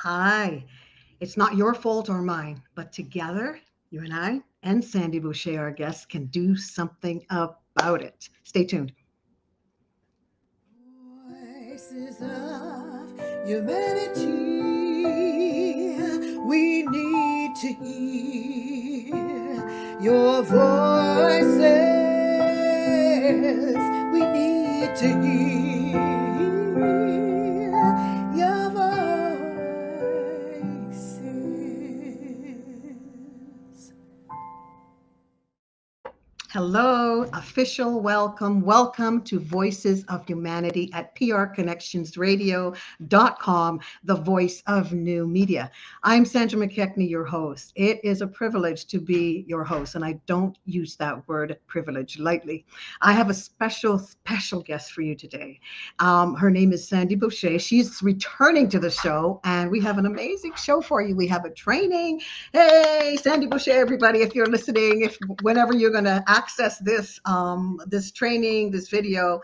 Hi. It's not your fault or mine, but together, you and I and Sandy Boucher, our guest, can do something about it. Stay tuned. Voices of humanity, we need to hear your voices. We need to hear your voices. Hello, official welcome. Welcome to Voices of Humanity at prconnectionsradio.com, the voice of new media. I'm Sandra McKechnie, your host. It is a privilege to be your host, and I don't use that word privilege lightly. I have a special guest for you today. Her name is Sandy Boucher. She's returning to the show, and we have an amazing show for you. We have a training. Hey, Sandy Boucher, everybody, if you're listening, if whenever you're going to access this training, this video,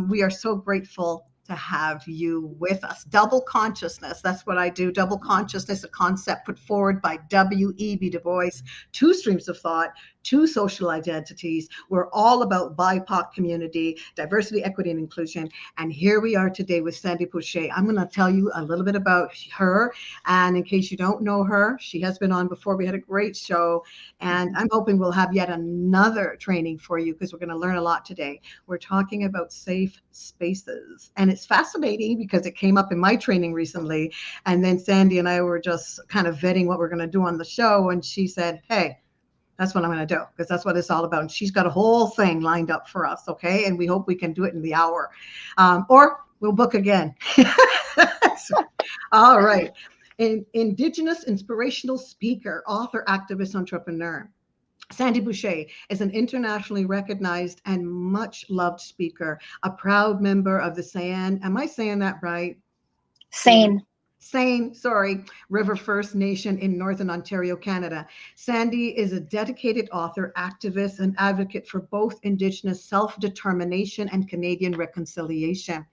we are so grateful to have you with us. Double consciousness, that's what I do. Double consciousness, a concept put forward by W.E.B. Du Bois. Two streams of thought, two social identities. We're all about BIPOC community, diversity, equity, and inclusion. And here we are today with Sandy Boucher. I'm going to tell you a little bit about her. And in case you don't know her, she has been on before. We had a great show. And I'm hoping we'll have yet another training for you because we're going to learn a lot today. We're talking about safe spaces. And it's fascinating because it came up in my training recently. And then Sandy and I were just kind of vetting what we're going to do on the show. And she said, hey, that's what I'm going to do because that's what it's all about. And she's got a whole thing lined up for us. Okay. And we hope we can do it in the hour, or we'll book again. So, all right. An Indigenous inspirational speaker, author, activist, entrepreneur. Sandy Boucher is an internationally recognized and much loved speaker, a proud member of the Sayan. Am I saying that right? Sane. Sorry, River First Nation in Northern Ontario, Canada. Sandy is a dedicated author, activist, and advocate for both Indigenous self-determination and Canadian reconciliation.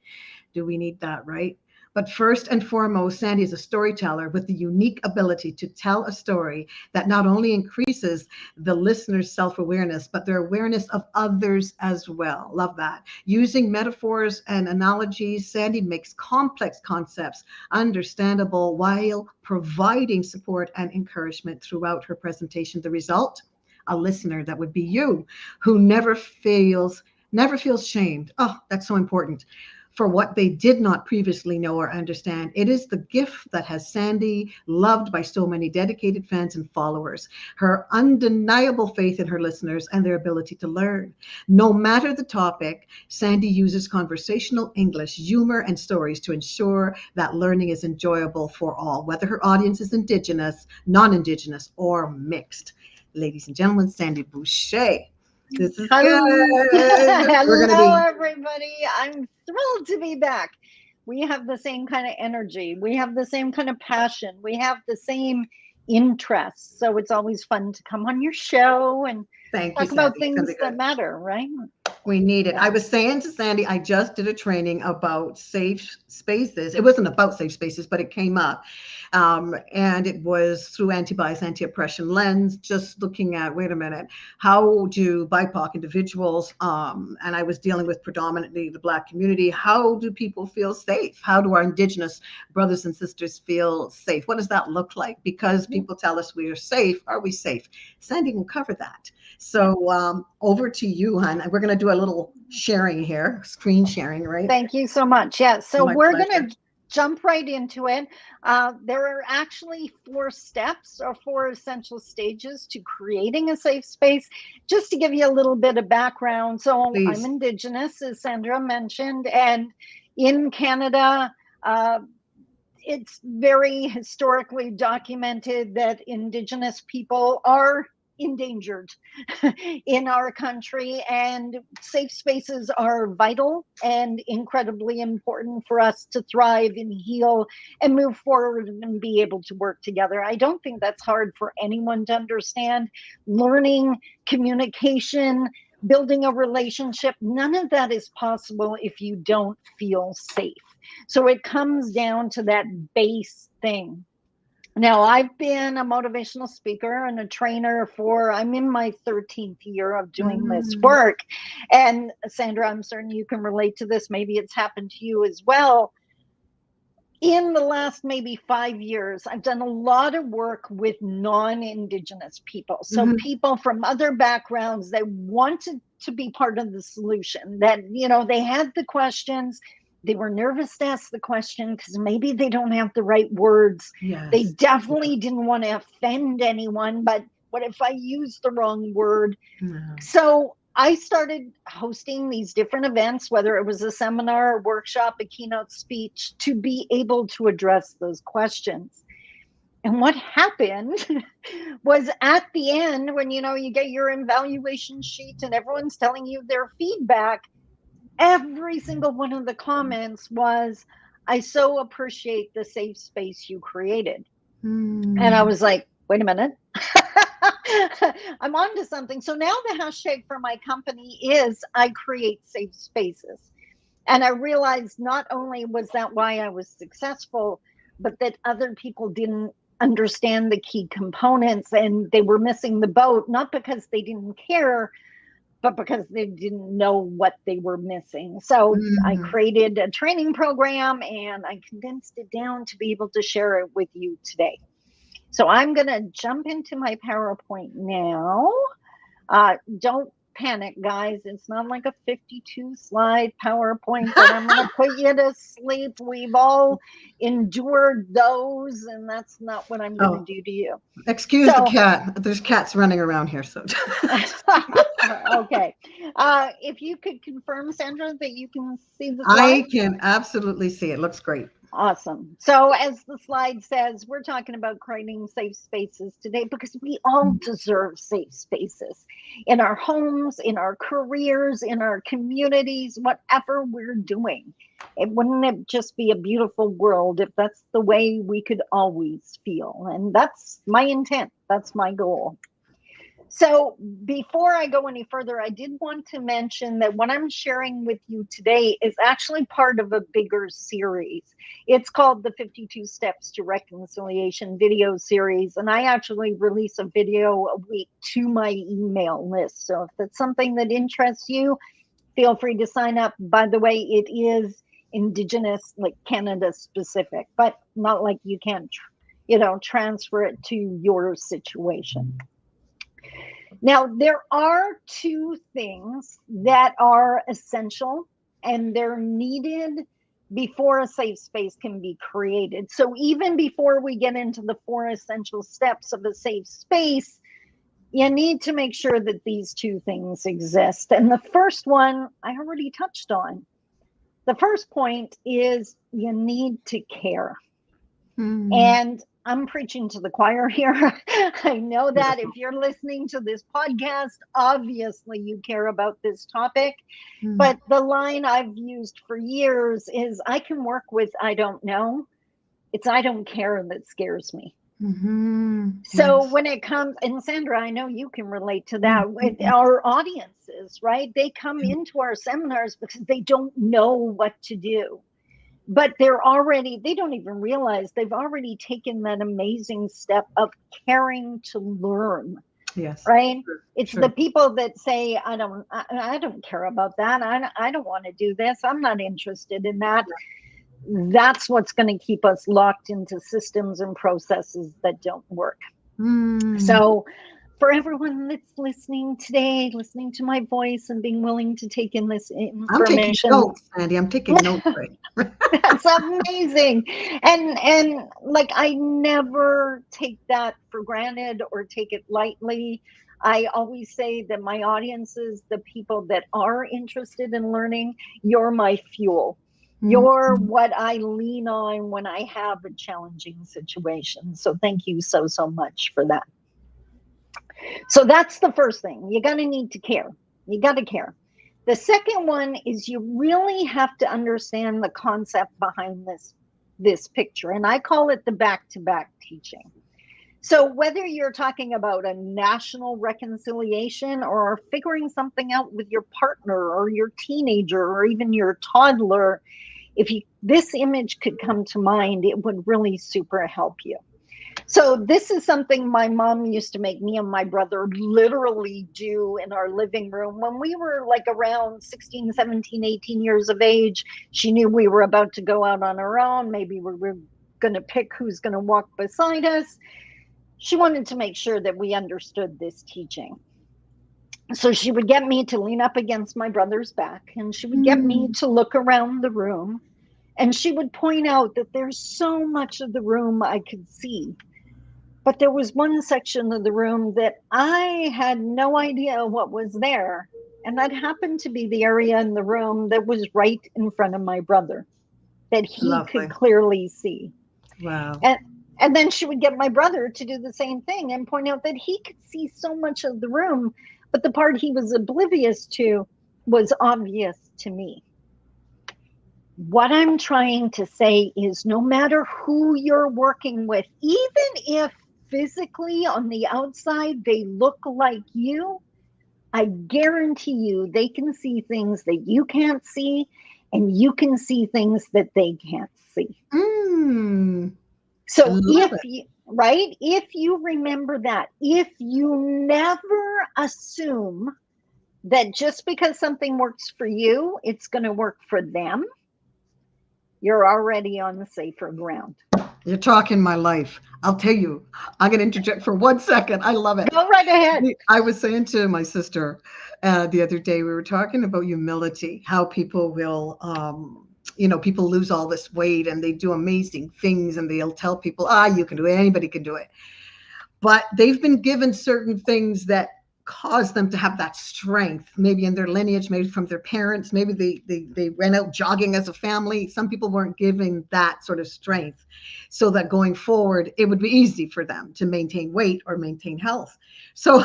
Do we need that, right? But first and foremost, Sandy is a storyteller with the unique ability to tell a story that not only increases the listener's self awareness, but their awareness of others as well. Love that. Using metaphors and analogies, Sandy makes complex concepts understandable while providing support and encouragement throughout her presentation. The result? A listener that would be you who never feels shamed. Oh, that's so important for what they did not previously know or understand. It is the gift that has Sandy loved by so many dedicated fans and followers, her undeniable faith in her listeners and their ability to learn. No matter the topic, Sandy uses conversational English, humor, and stories to ensure that learning is enjoyable for all, whether her audience is Indigenous, non-Indigenous, or mixed. Ladies and gentlemen, Sandy Boucher. This is Hello, good. We're going to hello, be everybody. I'm thrilled to be back. We have the same kind of energy. We have the same kind of passion. We have the same interests. So it's always fun to come on your show and Thank you, talk about Sandy. It's going to things be that good. matter, right? We need it. I Yeah. was saying to Sandy, I just did a training about safe spaces. It wasn't about safe spaces, but it came up. And it was through anti-bias, anti-oppression lens, just looking at, wait a minute, how do BIPOC individuals, and I was dealing with predominantly the Black community, how do people feel safe? How do our Indigenous brothers and sisters feel safe? What does that look like? Because people tell us we are safe. Are we safe? Sandy will cover that. So over to you, hon. We're going to do a little sharing here, screen sharing, right? Thank you so much. Yeah, so My we're going pleasure. to jump right into it. There are actually 4 steps or 4 essential stages to creating a safe space. Just to give you a little bit of background. So I'm Please. Indigenous, as Sandra mentioned, and in Canada, uh, it's very historically documented that Indigenous people are endangered in our country, and safe spaces are vital and incredibly important for us to thrive and heal and move forward and be able to work together. I don't think that's hard for anyone to understand. Learning, communication, building a relationship, none of that is possible if you don't feel safe. So it comes down to that base thing. Now, I've been a motivational speaker and a trainer for, I'm in my 13th year of doing this Mm. work. And Sandra, I'm certain you can relate to this. Maybe it's happened to you as well. In the last maybe 5 years, I've done a lot of work with non-Indigenous people. So Mhm. people from other backgrounds that wanted to be part of the solution, that, they had the questions. They were nervous to ask the question because maybe they don't have the right words. They Yes. definitely didn't want to offend anyone, but what if I use the wrong word? Yeah. So I started hosting these different events, whether it was a seminar, a workshop, a keynote speech, to be able to address those questions. And what happened was at the end, when you get your evaluation sheet and everyone's telling you their feedback, every single one of the comments was, "I so appreciate the safe space you created." And I Mm. was like, wait a minute. I'm on to something. So now the hashtag for my company is I create safe spaces. And I realized not only was that why I was successful, but that other people didn't understand the key components and they were missing the boat, not because they didn't care, but because they didn't know what they were missing. So I Mhm. created a training program and I condensed it down to be able to share it with you today. So I'm going to jump into my PowerPoint now. Don't panic, guys. It's not like a 52 slide PowerPoint that I'm going to put you to sleep. We've all endured those, and that's not what I'm going to Oh, do to you. excuse the So, cat. There's cats running around here. So okay. If you could confirm, Sandra, that you can see the slide. I can absolutely see it. Looks great. Awesome. So, as the slide says, we're talking about creating safe spaces today because we all deserve safe spaces in our homes, in our careers, in our communities, whatever we're doing. Wouldn't it just be a beautiful world if that's the way we could always feel? And that's my intent, that's my goal. So, before I go any further, I did want to mention that what I'm sharing with you today is actually part of a bigger series. It's called the 52 Steps to Reconciliation video series. And I actually release a video a week to my email list. So, if that's something that interests you, feel free to sign up. By the way, it is Indigenous, like Canada specific, but not like you can, transfer it to your situation. Now, there are two things that are essential and they're needed before a safe space can be created. So, even before we get into the 4 essential steps of a safe space, you need to make sure that these two things exist. And the first one I already touched on. The first point is you need to care. Mm. And I'm preaching to the choir here. I know that if Beautiful. you're listening to this podcast, obviously you care about this topic. Mm. But the line I've used for years is I can work with I don't know. It's I don't care that scares me. Mm-hmm. So Yes. when it comes, and Sandra, I know you can relate to that with Mm-hmm. our audiences, right? They come into our seminars because they don't know what to do, but they don't even realize they've already taken that amazing step of caring to learn, Yes. right? True. It's the True. people that say, I don't care about that. I don't want to do this. I'm not interested in that. That's what's going to keep us locked into systems and processes that don't work. Mm. So for everyone that's listening today, listening to my voice and being willing to take in this I'm taking information, notes, Sandy. I'm taking notes. Right. that's amazing. And like I never take that for granted or take it lightly. I always say that my audiences, the people that are interested in learning, you're my fuel. You're Mm-hmm. what I lean on when I have a challenging situation. So thank you so, so much for that. So that's the first thing. You're going to need to care. You got to care. The second one is you really have to understand the concept behind this picture, and I call it the back-to-back teaching. So whether you're talking about a national reconciliation or figuring something out with your partner or your teenager or even your toddler, if you, this image could come to mind, it would really super help you. So this is something my mom used to make me and my brother literally do in our living room when we were like around 16, 17, 18 years of age. She knew we were about to go out on our own. Maybe we were going to pick who's going to walk beside us. She wanted to make sure that we understood this teaching. So she would get me to lean up against my brother's back, and she would get me to look around the room, and she would point out that there's so much of the room I could see. But there was one section of the room that I had no idea what was there. And that happened to be the area in the room that was right in front of my brother, that he could Lovely. clearly see. Wow. And then she would get my brother to do the same thing and point out that he could see so much of the room, but the part he was oblivious to was obvious to me. What I'm trying to say is no matter who you're working with, even if physically on the outside they look like you, I guarantee you they can see things that you can't see, and you can see things that they can't see. Mm, So love it. if you remember that, if you never assume that just because something works for you, it's going to work for them, you're already on the safer ground. You're talking my life. I'll tell you, I'm going to interject for 1 second. I love it. Go right ahead. I was saying to my sister the other day, we were talking about humility, how people will, people lose all this weight and they do amazing things and they'll tell people, you can do it. Anybody can do it. But they've been given certain things that cause them to have that strength, maybe in their lineage, maybe from their parents, maybe they went out jogging as a family. Some people weren't given that sort of strength, so that going forward it would be easy for them to maintain weight or maintain health. So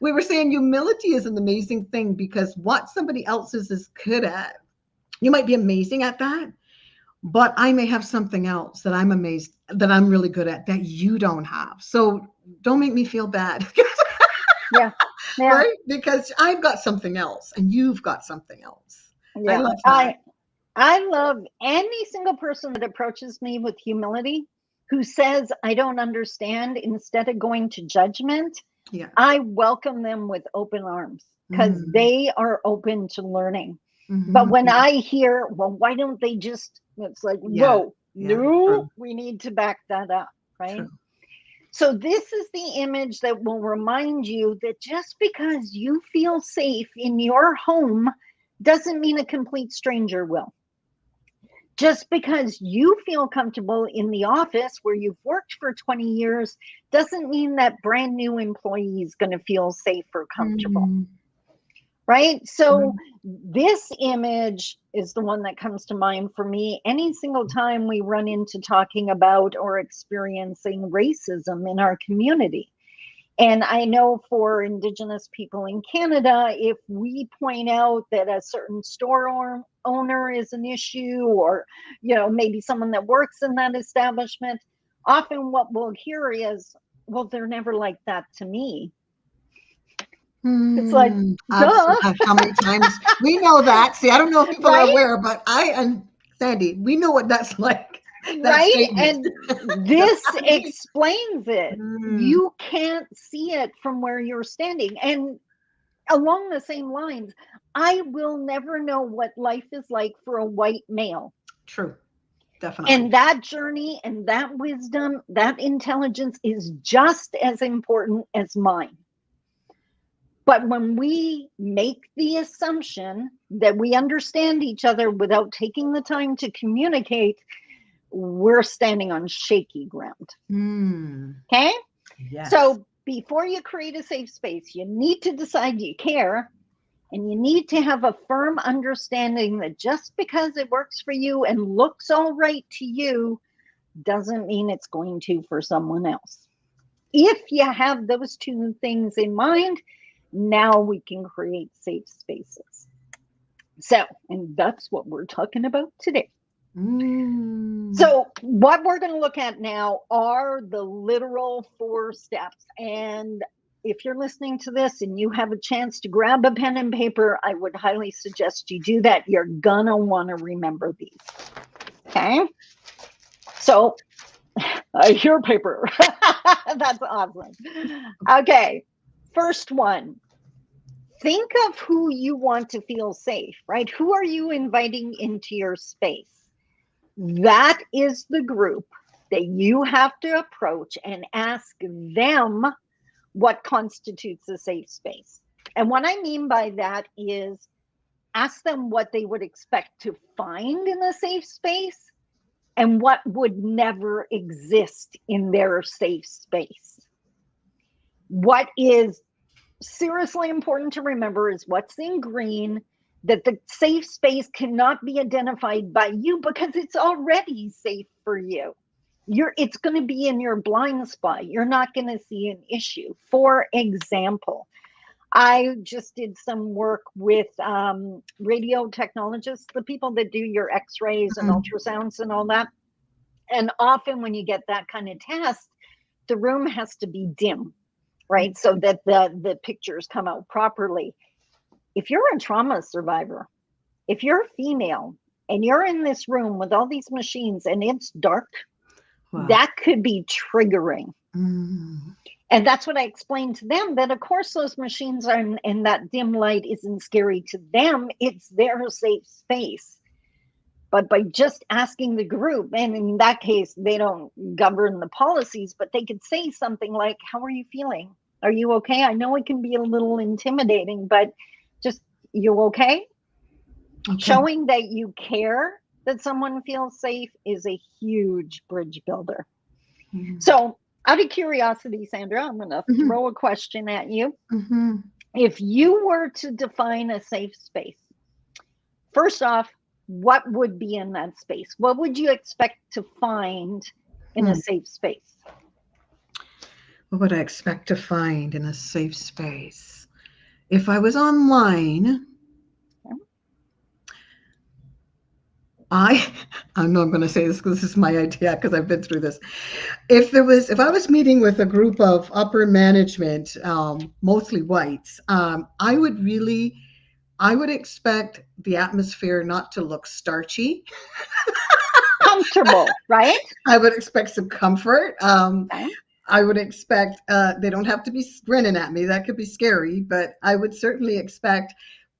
we were saying humility is an amazing thing, because what somebody else is good at, you might be amazing at that, but I may have something else that I'm amazed that I'm really good at that you don't have. So don't make me feel bad. Yeah. Yeah. Right? Because I've got something else and you've got something else. I Yeah. love that. I love any single person that approaches me with humility, who says, I don't understand, instead of going to judgment. Yeah. I welcome them with open arms because they are open to learning. Mm-hmm. But when I hear, well, why don't they just, it's like, whoa, no, true. we need to back that up, right? True. So this is the image that will remind you that just because you feel safe in your home doesn't mean a complete stranger will. Just because you feel comfortable in the office where you've worked for 20 years doesn't mean that brand new employee is going to feel safe or comfortable. Right? So this image is the one that comes to mind for me any single time we run into talking about or experiencing racism in our community. And I know for Indigenous people in Canada, if we point out that a certain store owner is an issue, or, maybe someone that works in that establishment, often what we'll hear is, well, they're never like that to me. It's like, duh. How many times we know that? See, I don't know if people Right? are aware, but I and Sandy, we know what that's like. That Right? statement. And this explains it. Mm. You can't see it from where you're standing. And along the same lines, I will never know what life is like for a white male. True. Definitely. And that journey and that wisdom, that intelligence is just as important as mine. But when we make the assumption that we understand each other without taking the time to communicate, we're standing on shaky ground. Okay? Yes. So before you create a safe space, you need to decide you care, and you need to have a firm understanding that just because it works for you and looks all right to you doesn't mean it's going to for someone else. If you have those two things in mind, now we can create safe spaces. So, and that's what we're talking about today. Mm. So, what we're going to look at now are the literal 4 steps. And if you're listening to this and you have a chance to grab a pen and paper, I would highly suggest you do that. You're going to want to remember these. Okay. So, your paper. That's awesome. Okay. First one, think of who you want to feel safe, right? Who are you inviting into your space? That is the group that you have to approach and ask them what constitutes a safe space. And what I mean by that is ask them what they would expect to find in a safe space and what would never exist in their safe space. What is seriously important to remember is what's in green, that the safe space cannot be identified by you because it's already safe for you. It's going to be in your blind spot. You're not going to see an issue. For example, I just did some work with radio technologists, the people that do your x-rays and Mhm. ultrasounds and all that. And often when you get that kind of test, the room has to be dim, right? So that the pictures come out properly. If you're a trauma survivor, if you're female and you're in this room with all these machines and it's dark, Wow. that could be triggering. Mm. And that's what I explained to them, that of course those machines are and that dim light isn't scary to them. It's their safe space. But by just asking the group, and in that case, they don't govern the policies, but they could say something like, how are you feeling? Are you okay? I know it can be a little intimidating, but just, you okay? Okay. Showing that you care that someone feels safe is a huge bridge builder. Mm. So, out of curiosity, Sandra, I'm going to Mhm. throw a question at you. Mhm. If you were to define a safe space, first off, what would be in that space? What would you expect to find in a Hmm. safe space? What would I expect to find in a safe space? If I was online, I I know I'm going to say this because this is my idea because I've been through this. If I was meeting with a group of upper management, mostly whites, I would expect the atmosphere not to look starchy. Comfortable, right? I would expect some comfort. Okay. I would expect they don't have to be grinning at me. That could be scary, but I would certainly expect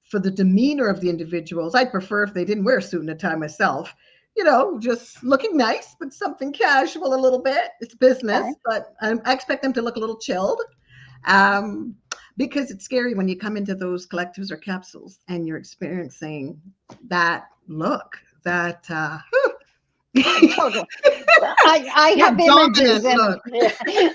for the demeanor of the individuals. I'd prefer if they didn't wear a suit and a tie myself. You know, just looking nice, but something casual a little bit. It's Okay. business, but I expect them to look a little chilled. Um, because it's scary when you come into those collectives or capsules and you're experiencing that look, that Totally. I that have images dominant and look.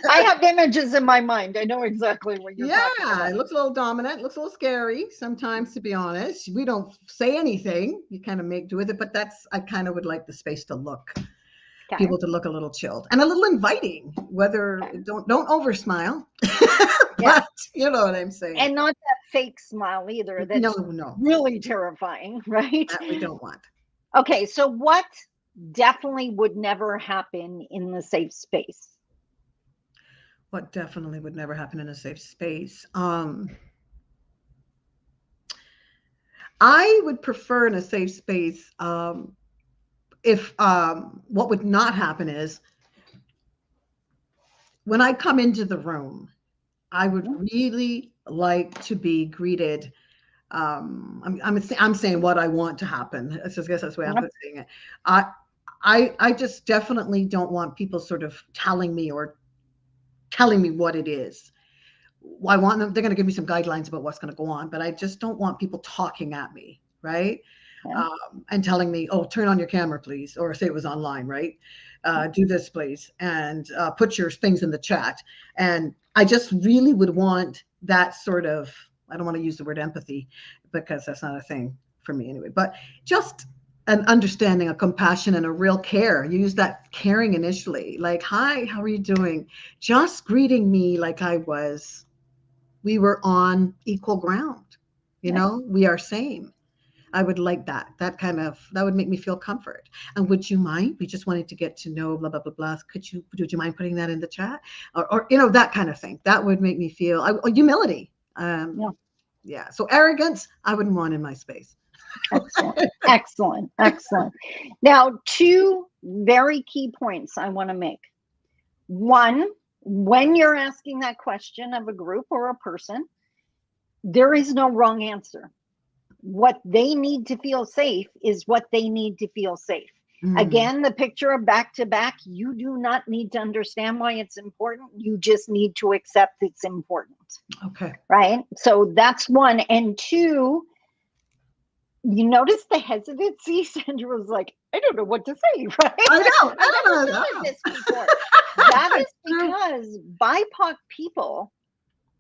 I have images in my mind. I know exactly what you're talking Yeah, about. it looks a little dominant, looks a little scary sometimes, to be honest. We don't say anything. You kind of make do with it, but I kind of would like the space to look, Okay. people to look a little chilled and a little inviting. Whether Okay. don't over smile, Yeah. but you know what I'm saying. And not that fake smile either. No, That's no, really terrifying, right? that we don't want. Okay. So, what definitely would never happen in the safe space? What definitely would never happen in a safe space. I would prefer in a safe space if what would not happen is when I come into the room, I would Mhm. really like to be greeted. I'm saying what I want to happen. I guess that's the way I'm Yep. saying it. I, I just definitely don't want people sort of telling me what it is. I want them. They're going to give me some guidelines about what's going to go on, but I just don't want people talking at me, right? Yep. And telling me, "Oh, turn on your camera, please," or say it was online, right? Yep. Do this, please, and put your things in the chat. And I just really would want that sort of. I don't want to use the word empathy because that's not a thing for me anyway. But just an understanding, a compassion, and a real care. You use that caring initially, like, "Hi, how are you doing?" Just greeting me like we were on equal ground. You Yep. know, we are same. I would like that. That would make me feel comfort. And would you mind? We just wanted to get to know blah blah blah blah. Would you mind putting that in the chat, or that kind of thing? That would make me feel humility. Yeah. Yeah. So arrogance, I wouldn't want in my space. Excellent. Excellent. Excellent. Now, two very key points I want to make. One, when you're asking that question of a group or a person, there is no wrong answer. What they need to feel safe is what they need to feel safe. Again, the picture of back to back, you do not need to understand why it's important. You just need to accept it's important. Okay. Right? So that's one. And two, you notice the hesitancy. Sandra was like, I don't know what to say, right? I know. I've never heard this before. That is because BIPOC people,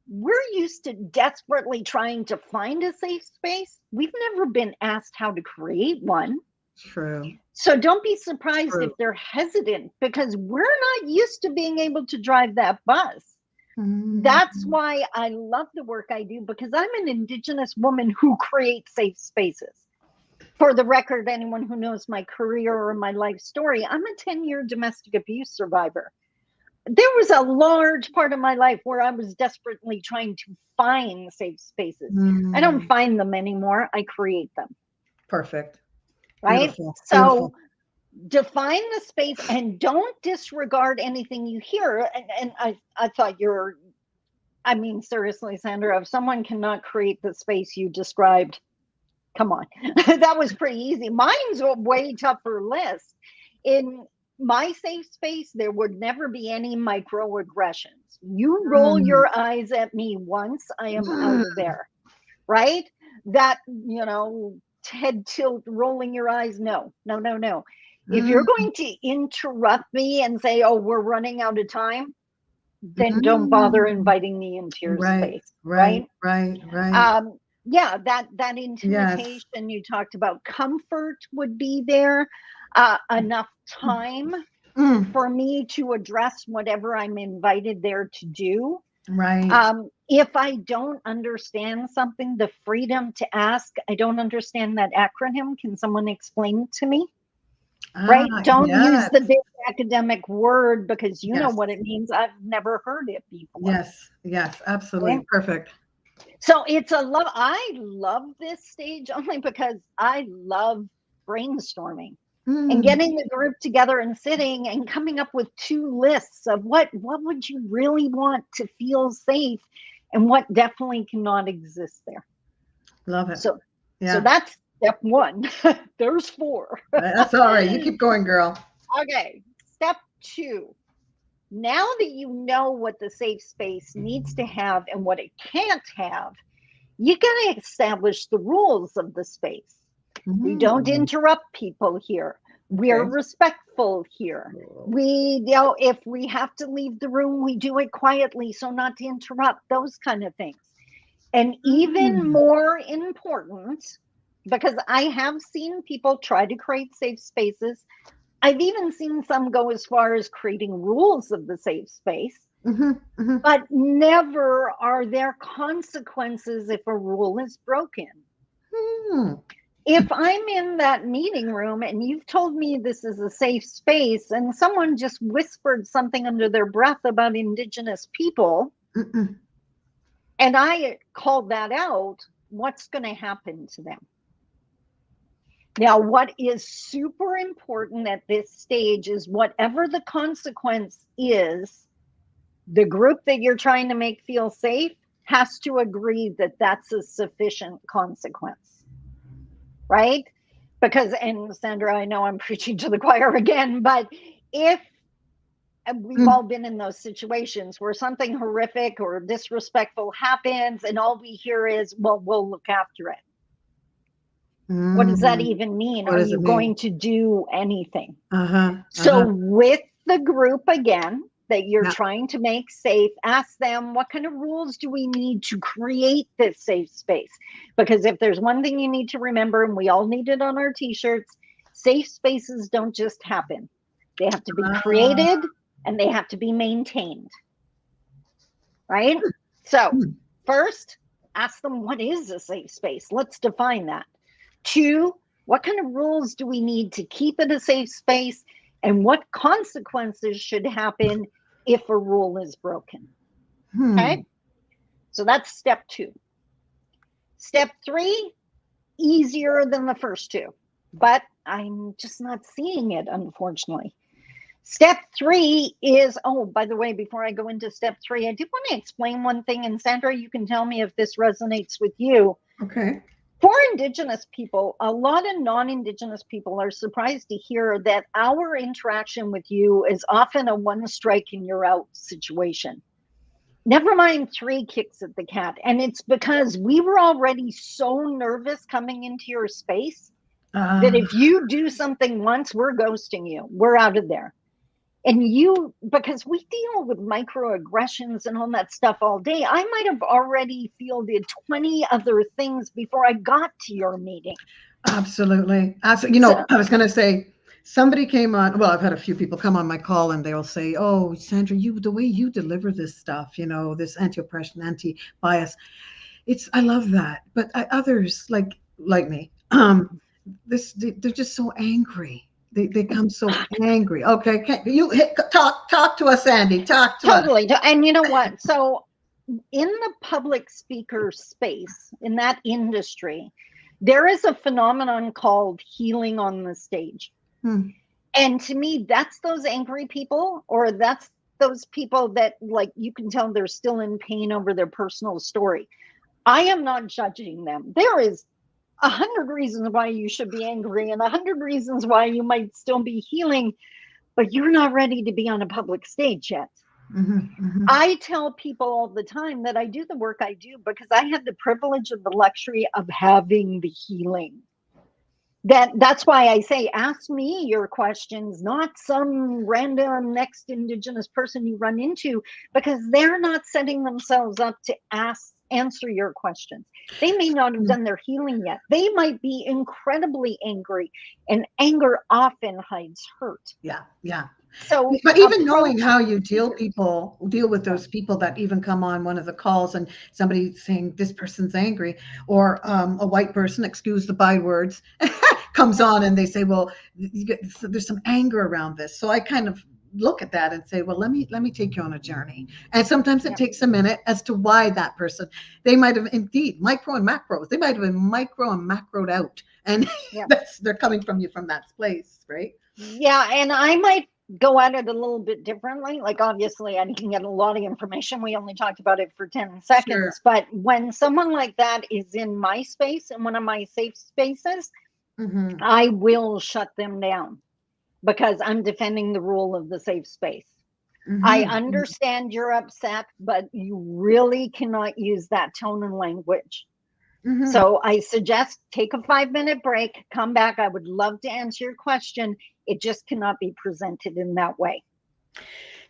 we're used to desperately trying to find a safe space. We've never been asked how to create one. True. So don't be surprised if they're hesitant, because we're not used to being able to drive that bus. That's why I love the work I do, because I'm an Indigenous woman who creates safe spaces. For the record, anyone who knows my career or my life story, I'm a 10-year domestic abuse survivor. There was a large part of my life where I was desperately trying to find safe spaces. I don't find them anymore. I create them. Perfect. Right? Beautiful. So Beautiful. define the space and don't disregard anything you hear. And I thought I mean, seriously, Sandra, if someone cannot create the space you described, come on. That was pretty easy. Mine's a way tougher list. In my safe space, there would never be any microaggressions. You roll your eyes at me once, I am out of there, right? That, head tilt, rolling your eyes, no. If you're going to interrupt me and say, oh, we're running out of time, then don't bother inviting me into your space, right? Right. Yeah, that intimidation you talked about, comfort would be there, enough time for me to address whatever I'm invited there to do. Right. If I don't understand something, the freedom to ask, I don't understand that acronym. Can someone explain it to me? Right? Don't use the big academic word because you know what it means. I've never heard it before. Yes, absolutely. Okay. Perfect. So I love this stage only because I love brainstorming and getting the group together and sitting and coming up with two lists of what would you really want to feel safe and what definitely cannot exist there. Love it. So that's step one. There's 4. That's all right. You keep going, girl. Okay. Step 2. Now that you know what the safe space needs to have and what it can't have, you got to establish the rules of the space. We don't interrupt people here. We are respectful here. We, if we have to leave the room, we do it quietly so not to interrupt, those kind of things. And even more important, because I have seen people try to create safe spaces. I've even seen some go as far as creating rules of the safe space, but never are there consequences if a rule is broken. If I'm in that meeting room and you've told me this is a safe space and someone just whispered something under their breath about Indigenous people, and I called that out, what's going to happen to them? Now, what is super important at this stage is whatever the consequence is, the group that you're trying to make feel safe has to agree that that's a sufficient consequence, right? Because, and Sandra, I know I'm preaching to the choir again, but if we've all been in those situations where something horrific or disrespectful happens and all we hear is, well, we'll look after it. What does that even mean? Are you going to do anything? So with the group again that you're trying to make safe, ask them, what kind of rules do we need to create this safe space? Because if there's one thing you need to remember, and we all need it on our t-shirts, safe spaces don't just happen. They have to be created and they have to be maintained. Right? So first, ask them, what is a safe space? Let's define that. Two, what kind of rules do we need to keep it a safe space? And what consequences should happen if a rule is broken? Hmm. Okay. So that's step two. Step three, easier than the first two, but I'm just not seeing it, unfortunately. Step three is, oh, by the way, before I go into step three, I do want to explain one thing. And Sandra, you can tell me if this resonates with you. Okay. For Indigenous people, a lot of non-Indigenous people are surprised to hear that our interaction with you is often a one strike and you're out situation. Never mind three kicks at the cat. And it's because we were already so nervous coming into your space that if you do something once, we're ghosting you. We're out of there. And you, because we deal with microaggressions and all that stuff all day, I might have already fielded 20 other things before I got to your meeting. Absolutely. Absolutely. So, I was going to say, somebody came on. Well, I've had a few people come on my call and they'll say, "Oh, Sandra, the way you deliver this stuff, this anti-oppression, anti-bias, I love that." But others like me, they're just so angry. They come so angry. Okay, talk to us, Sandy. Talk to us. totally. And you know what? So, in the public speaker space, in that industry, there is a phenomenon called healing on the stage. Hmm. And to me, that's those angry people, or that's those people that, like, you can tell they're still in pain over their personal story. I am not judging them. There is 100 reasons why you should be angry and 100 reasons why you might still be healing, but you're not ready to be on a public stage yet. Mm-hmm, mm-hmm. I tell people all the time that I do the work I do because I had the privilege of the luxury of having the healing. That's why I say, ask me your questions, not some random next Indigenous person you run into, because they're not setting themselves up to answer your questions. They may not have done their healing yet. They might be incredibly angry, and anger often hides hurt. Yeah, yeah. So, But even knowing approach how you speakers. deal with those people that even come on one of the calls and somebody saying this person's angry, or a white person, excuse the bywords, comes on and they say, well, there's some anger around this. So I kind of look at that and say, well, let me take you on a journey. And sometimes it Yeah. takes a minute as to why that person, they might have indeed micro and macros. They might have been micro and macroed out, and Yeah. they're coming from you from that place, right? Yeah, and I might go at it a little bit differently. Like, obviously, I can get a lot of information. We only talked about it for 10 Sure. seconds. But when someone like that is in my space, in one of my safe spaces, Mm-hmm. I will shut them down because I'm defending the rule of the safe space. I Mm-hmm. understand you're upset, but you really cannot use that tone and language. Mm-hmm. So I suggest take a 5-minute break, come back. I would love to answer your question. It just cannot be presented in that way.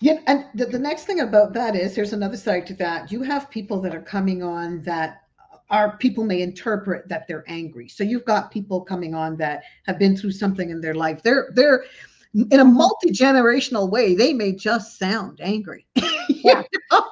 Yeah, and the next thing about that is there's another side to that. You have people that are coming on that are people may interpret that they're angry. So you've got people coming on that have been through something in their life. They're in a Mhm. multi-generational way, they may just sound angry. Yeah,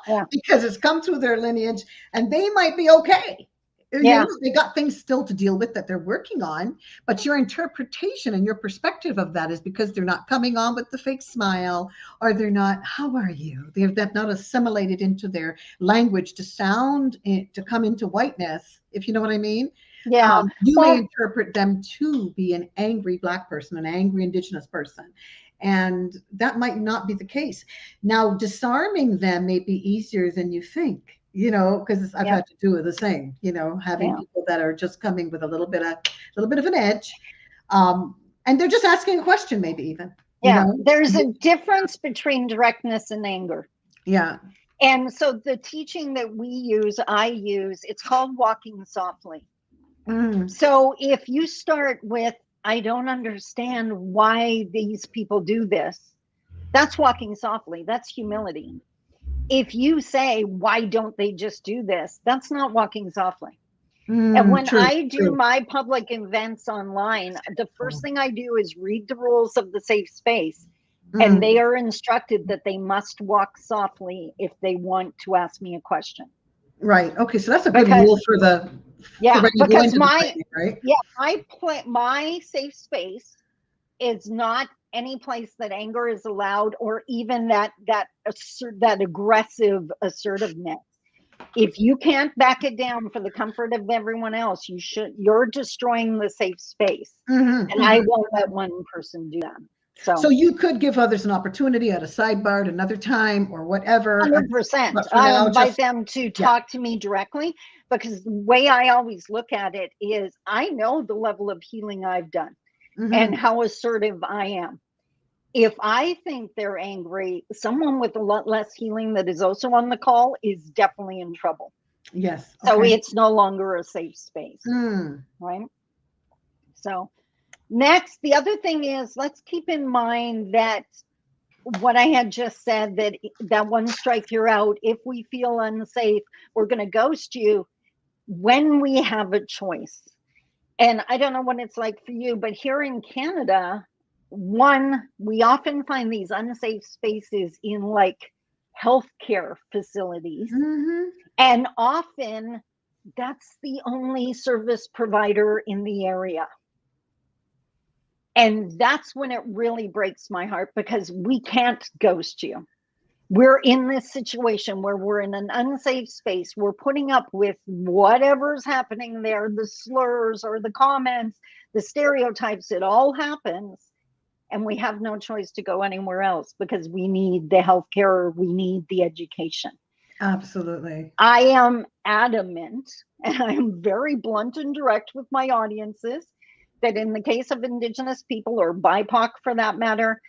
yeah, Because it's come through their lineage and they might be okay. yeah, They got things still to deal with that they're working on, but your interpretation and your perspective of that is because they're not coming on with the fake smile, or they're not, how are you? They've not assimilated into their language to sound, to come into whiteness, if you know what I mean. yeah. You may Well, interpret them to be an angry Black person, an angry Indigenous person. And that might not be the case. Now, disarming them may be easier than you think, because I've yeah, had to do the same, having yeah, people that are just coming with a little bit of an edge. And they're just asking a question, maybe even, you yeah. know. There's a difference between directness and anger. Yeah. And so the teaching that I use, it's called walking softly. Mm, So if you start with, I don't understand why these people do this, that's walking softly. That's humility. If you say, why don't they just do this? That's not walking softly. And when true, I do true. my public events online, the first thing I do is read the rules of the safe space. And they Mm, are instructed that they must walk softly if they want to ask me a question. Right. Okay. So that's a good because rule for yeah, when you go because into the training, right? my safe space is not any place that anger is allowed, or even that aggressive assertiveness. If you can't back it down for the comfort of everyone else, you're destroying the safe space. Mm-hmm, And I mm-hmm. won't let one person do that. So So you could give others an opportunity at a sidebar at another time or whatever. 100%. But for I now, invite just them to yeah. talk to me directly, because the way I always look at it is I know the level of healing I've done Mm-hmm. and how assertive I am. If I think they're angry, someone with a lot less healing that is also on the call is definitely in trouble. Yes. So Okay. it's no longer a safe space, Mm. right? So next, the other thing is, let's keep in mind that what I had just said, that one strike you're out. If we feel unsafe, we're going to ghost you when we have a choice. And I don't know what it's like for you, but here in Canada, we often find these unsafe spaces in like healthcare facilities. Mm-hmm. And often that's the only service provider in the area. And that's when it really breaks my heart, because we can't ghost you. We're in this situation where we're in an unsafe space. We're putting up with whatever's happening there, the slurs or the comments, the stereotypes, it all happens. And we have no choice to go anywhere else, because we need the healthcare, we need the education. Absolutely. I am adamant, and I am very blunt and direct with my audiences, that in the case of Indigenous people, or BIPOC for that matter,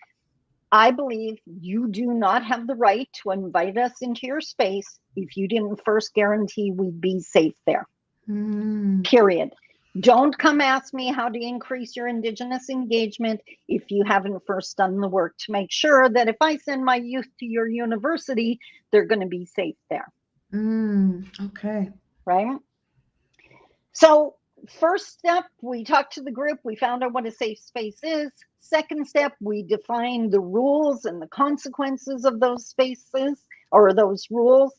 I believe you do not have the right to invite us into your space if you didn't first guarantee we'd be safe there. Mm. Period. Don't come ask me how to increase your Indigenous engagement if you haven't first done the work to make sure that if I send my youth to your university, they're going to be safe there. Mm. Okay. Right? So, first step, we talked to the group, we found out what a safe space is. Second step, we define the rules and the consequences of those spaces or those rules.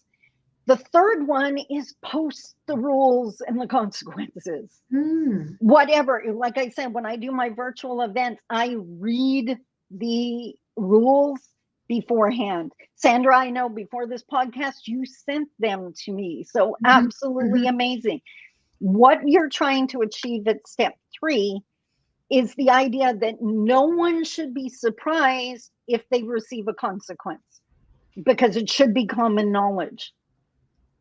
The third one is post the rules and the consequences. Mm. Whatever, like I said, when I do my virtual events, I read the rules beforehand. Sandra, I know before this podcast, you sent them to me. So, Mm-hmm. absolutely Mm-hmm. amazing. What you're trying to achieve at step 3 is the idea that no one should be surprised if they receive a consequence, because it should be common knowledge.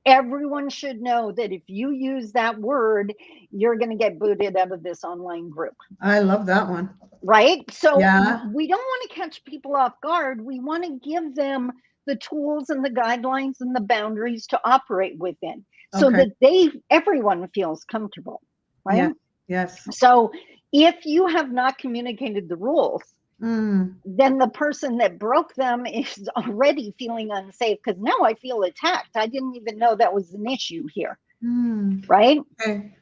Everyone should know that if you use that word, you're going to get booted out of this online group. I love that one. Right? So Yeah. we don't want to catch people off guard. We want to give them the tools and the guidelines and the boundaries to operate within, so Okay. that everyone feels comfortable. Right? Yeah. Yes. So if you have not communicated the rules, Mm. then the person that broke them is already feeling unsafe, because now I feel attacked. I didn't even know that was an issue here. Mm. Right? Okay.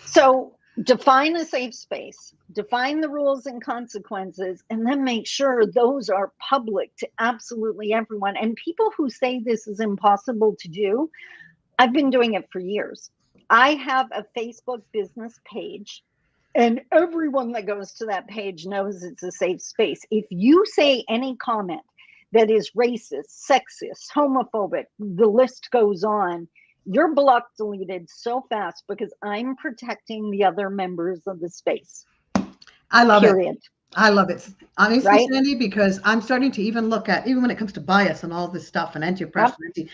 So define a safe space, define the rules and consequences, and then make sure those are public to absolutely everyone. And people who say this is impossible to do, I've been doing it for years. I have a Facebook business page, and everyone that goes to that page knows it's a safe space. If you say any comment that is racist, sexist, homophobic, the list goes on, you're blocked, deleted so fast, because I'm protecting the other members of the space. I love it. Period. I love it. Honestly, Right? Sandy, because I'm starting to even look at, even when it comes to bias and all this stuff and anti-oppression, Yep.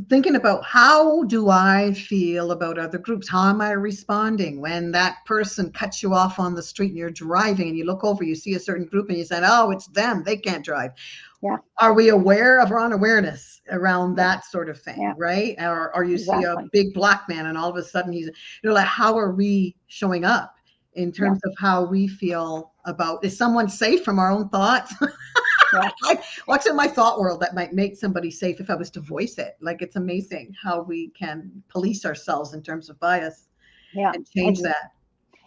thinking about how do I feel about other groups? How am I responding when that person cuts you off on the street and you're driving and you look over, you see a certain group and you say, oh, it's them, they can't drive. Yeah. Are we aware of our own awareness around that sort of thing, Yeah. right? Or you see a Exactly. big black man and all of a sudden he's, like, how are we showing up in terms of how we feel about, is someone safe from our own thoughts? Yeah. Like, what's in my thought world that might make somebody safe if I was to voice it? Like, it's amazing how we can police ourselves in terms of bias Yeah. and change that.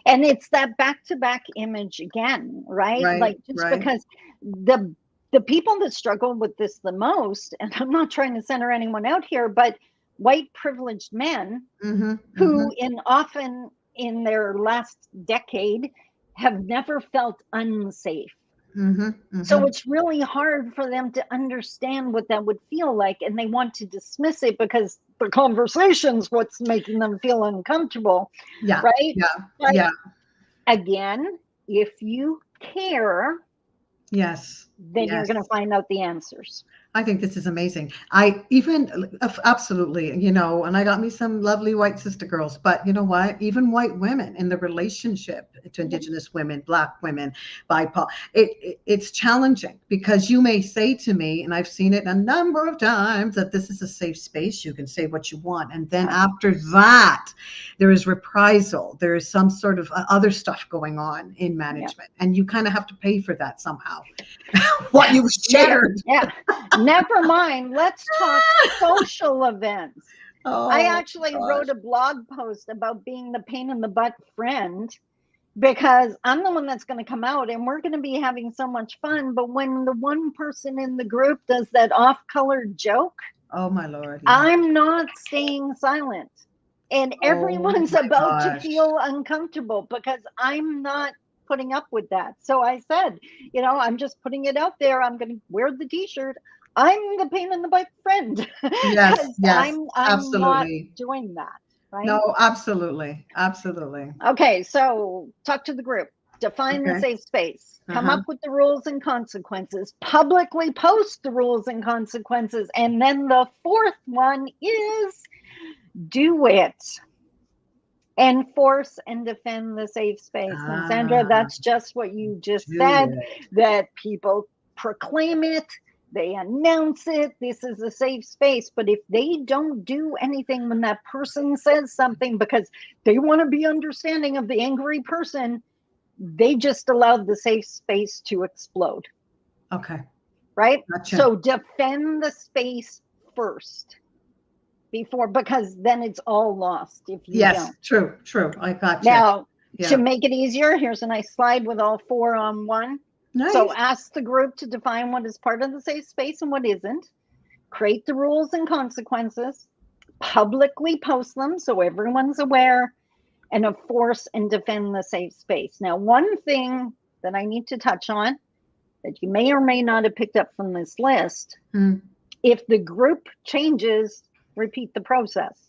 And it's that back-to-back image again, right? Right, Like, just right. because the people that struggle with this the most, and I'm not trying to center anyone out here, but white privileged men Mm-hmm. who often in their last decade have never felt unsafe. Mm-hmm. So Mm-hmm. it's really hard for them to understand what that would feel like, and they want to dismiss it because the conversation's what's making them feel uncomfortable, Yeah. right? Yeah. But Yeah. again, if you care, Yes. then you're Yes. going to find out the answers. I think this is amazing. I even absolutely, and I got me some lovely white sister girls, but you know what? Even white women in the relationship to Indigenous women, Black women, BIPOC, it's challenging because you may say to me, and I've seen it a number of times, that this is a safe space. You can say what you want, and then after that, there is reprisal. There is some sort of other stuff going on in management, and you kind of have to pay for that somehow. What you've shared. Yeah. Never mind. Let's talk social events. I Oh actually gosh. wrote a blog post about being the pain in the butt friend because I'm the one that's going to come out and we're going to be having so much fun. But when the one person in the group does that off colored joke, Oh my Lord. Yeah. I'm not staying silent. And Oh everyone's my about to gosh. feel uncomfortable because I'm not putting up with that. So I said, I'm just putting it out there. I'm going to wear the t-shirt. I'm the pain in the butt friend Yes, because yes, I'm not absolutely. doing that, right? No, absolutely. Absolutely. Okay, so talk to the group. Define the Okay. safe space. Come Uh-huh. up with the rules and consequences. Publicly post the rules and consequences. And then the fourth one is do it. Enforce and defend the safe space. And Sandra, Ah, that's just what you just do said, it. that people proclaim it, they announce it, this is a safe space. But if they don't do anything when that person says something because they want to be understanding of the angry person, they just allowed the safe space to explode, Okay. right? Gotcha. So defend the space first before, because then it's all lost if you Yes, don't. true, true. I gotcha. Now, to Yeah. make it easier, here's a nice slide with all four on one. So Nice. ask the group to define what is part of the safe space and what isn't. Create the rules and consequences. Publicly post them so everyone's aware, and enforce and defend the safe space. Now, one thing that I need to touch on that you may or may not have picked up from this list, Hmm. if the group changes, repeat the process.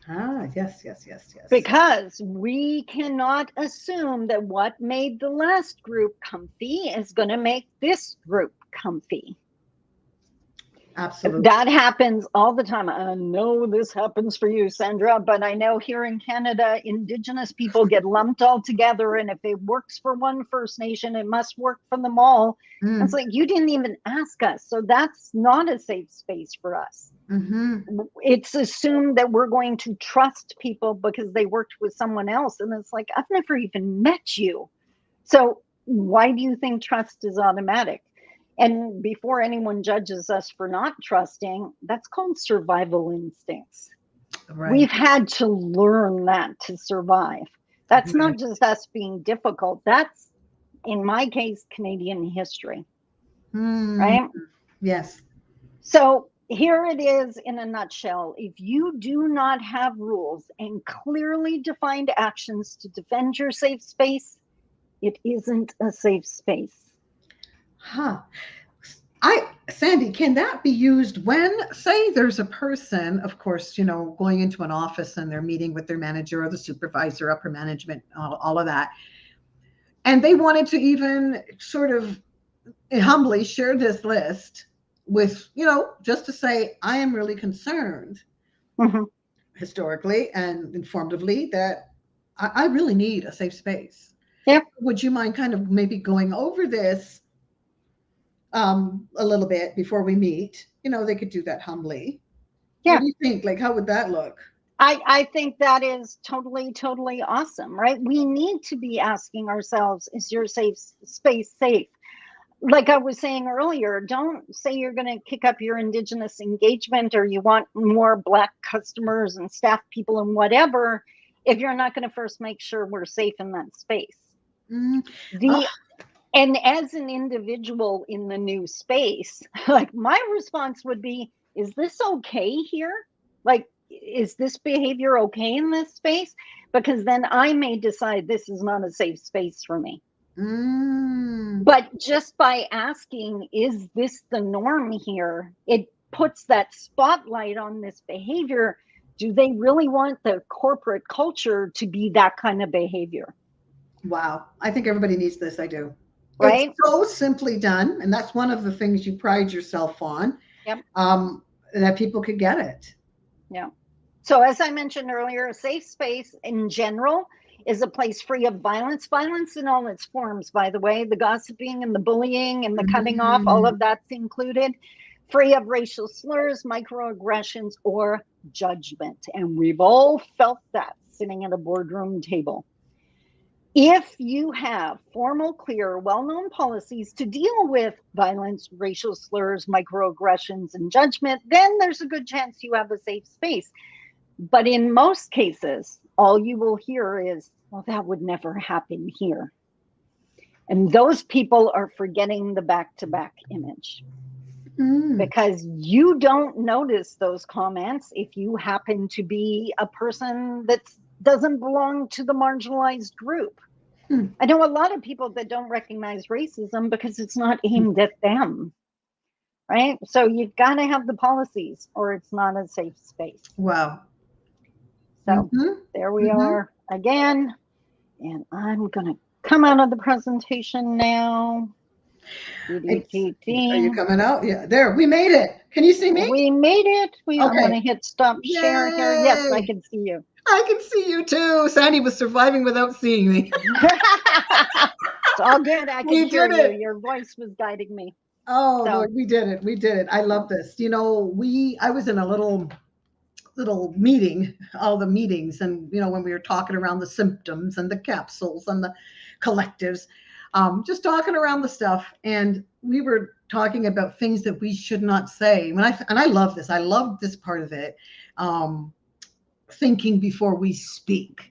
Ah, yes, yes, yes, yes. Because we cannot assume that what made the last group comfy is going to make this group comfy. Absolutely. That happens all the time. I know this happens for you, Sandra, but I know here in Canada, Indigenous people get lumped all together. And if it works for one First Nation, it must work for them all. And it's Mm. like, you didn't even ask us. So that's not a safe space for us. Mm-hmm. It's assumed that we're going to trust people because they worked with someone else. And it's like, I've never even met you. So why do you think trust is automatic? And before anyone judges us for not trusting, that's called survival instincts. Right. We've had to learn that to survive. That's Right. not just us being difficult. That's, in my case, Canadian history, Hmm. right? Yes. So here it is in a nutshell. If you do not have rules and clearly defined actions to defend your safe space, it isn't a safe space. Huh. Sandy, can that be used when, say, there's a person, of course, going into an office and they're meeting with their manager or the supervisor, upper management, all of that, and they wanted to even sort of humbly share this list with, just to say, I am really concerned Mhm. historically and informatively that I really need a safe space. Yep. Would you mind kind of maybe going over this a little bit before we meet? They could do that humbly. What Yeah. do you think? Like, how would that look? I think that is totally, totally awesome, right? We need to be asking ourselves, is your safe space safe? Like I was saying earlier, don't say you're going to kick up your Indigenous engagement or you want more Black customers and staff people and whatever if you're not going to first make sure we're safe in that space. Mm, oh, The and as an individual in the new space, like my response would be, is this okay here? Like, is this behavior okay in this space? Because then I may decide this is not a safe space for me. But just by asking, is this the norm here? It puts that spotlight on this behavior. Do they really want the corporate culture to be that kind of behavior? Wow. I think everybody needs this. I do. It's Right? so simply done. And that's one of the things you pride yourself on, Yep. that people could get it. Yeah. So, as I mentioned earlier, a safe space in general is a place free of violence, violence in all its forms, by the way, the gossiping and the bullying and the cutting off, all Mm. of that's included, free of racial slurs, microaggressions, or judgment. And we've all felt that sitting at a boardroom table. If you have formal, clear, well known policies to deal with violence, racial slurs, microaggressions, and judgment, then there's a good chance you have a safe space. But in most cases, all you will hear is, well, that would never happen here. And those people are forgetting the back to back image because you don't notice those comments if you happen to be a person that doesn't belong to the marginalized group. I know a lot of people that don't recognize racism because it's not aimed at them. Right? So you've got to have the policies or it's not a safe space. Wow. So there we are again. And I'm going to come out of the presentation now. Are you coming out? Yeah. There. We made it. Can you see me? We made it. I'm going to Okay. hit stop share here. Yes, I Yay. can see you. I can see you too. Sandy was surviving without seeing me. It's all good. I We can hear did you. it. Your voice was guiding me. Oh, So, Lord, we did it. We did it. I love this. You know, I was in a little meeting, all the meetings, and you know, when we were talking around the symptoms and the capsules and the collectives, just talking around the stuff, and we were talking about things that we should not say. And I love this. I love this part of it. Thinking before we speak.